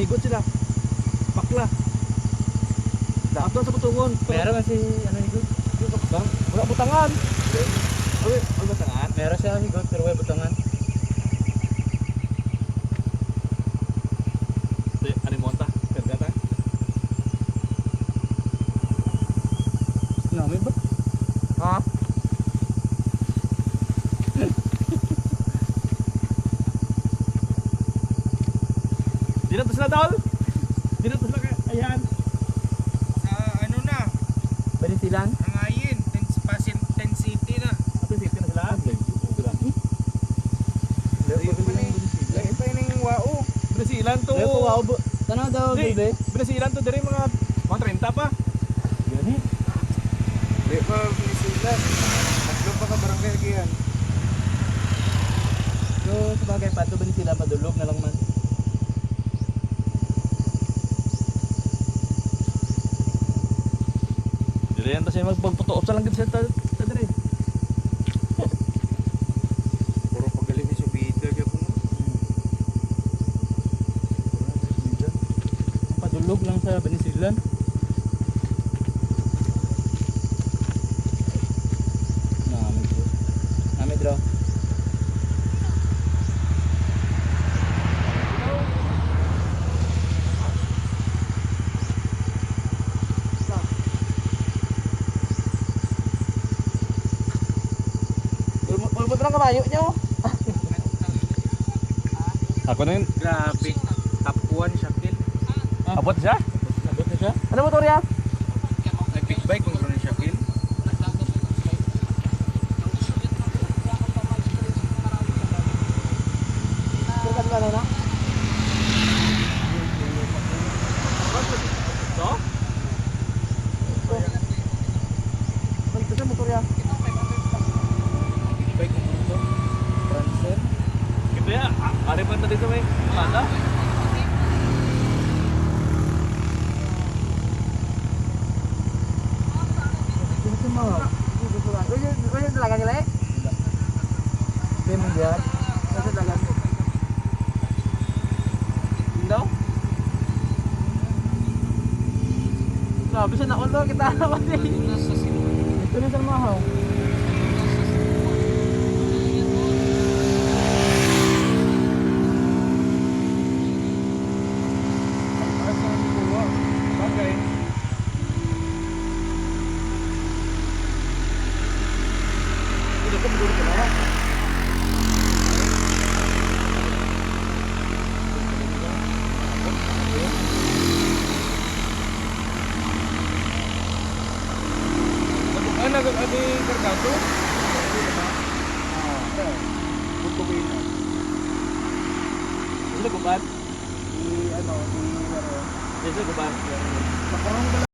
Naigot sila. Bakla. Ato sa butungon. Meron kasi ano higot. Bang, wala butangan. Wala butangan. Meron siya higot pero wala butangan. Ano mo ta? Karga ta? Namin ba? Ha? Di na to sila dol? Di na to sila ayan. Ano na? Pwede silang? Angayin, 10 city na. Ato safety na sila. Lagi pa yung wao. Brasilan to. Leo ko wow. Tanaw daw Di, bebe. Brasilan to dari mga 30 pa. Gani. Di pa Venezuela. Tatlo pa ka barangay lagi yan. So sabagay pato ba ni sila madulog na lang man. Dili yan to siya magpagputuot sa langgit sa dire. Puro pagaling ni subida dyan po. Padulog lang sa Venezuelan. Nami draw. Ulbot lang kabayo nyo. Ako na yun. Grabe. Top 1 Shakil. Abot siya? Nabot na siya. Ano motor ya? Nag-big bike kung gano'n Shakil. Sirkan ka na na. So? Balik sa motor ya. Big bike kung gano'n to. Transfer. Gitu ya. Ari pa tadi sa may tanda. Sino si mga? Ano talaga nila eh? Hindi mo diyan. Ano talaga? Daw? Sabi siya na ulo kita naman eh. Ito na sa mahaw. Bagay. Udah ko dulu ka na. Ano nag-abi kargato? Butukin na. Sila guban. Di ano, di ano. Sila guban. Makarong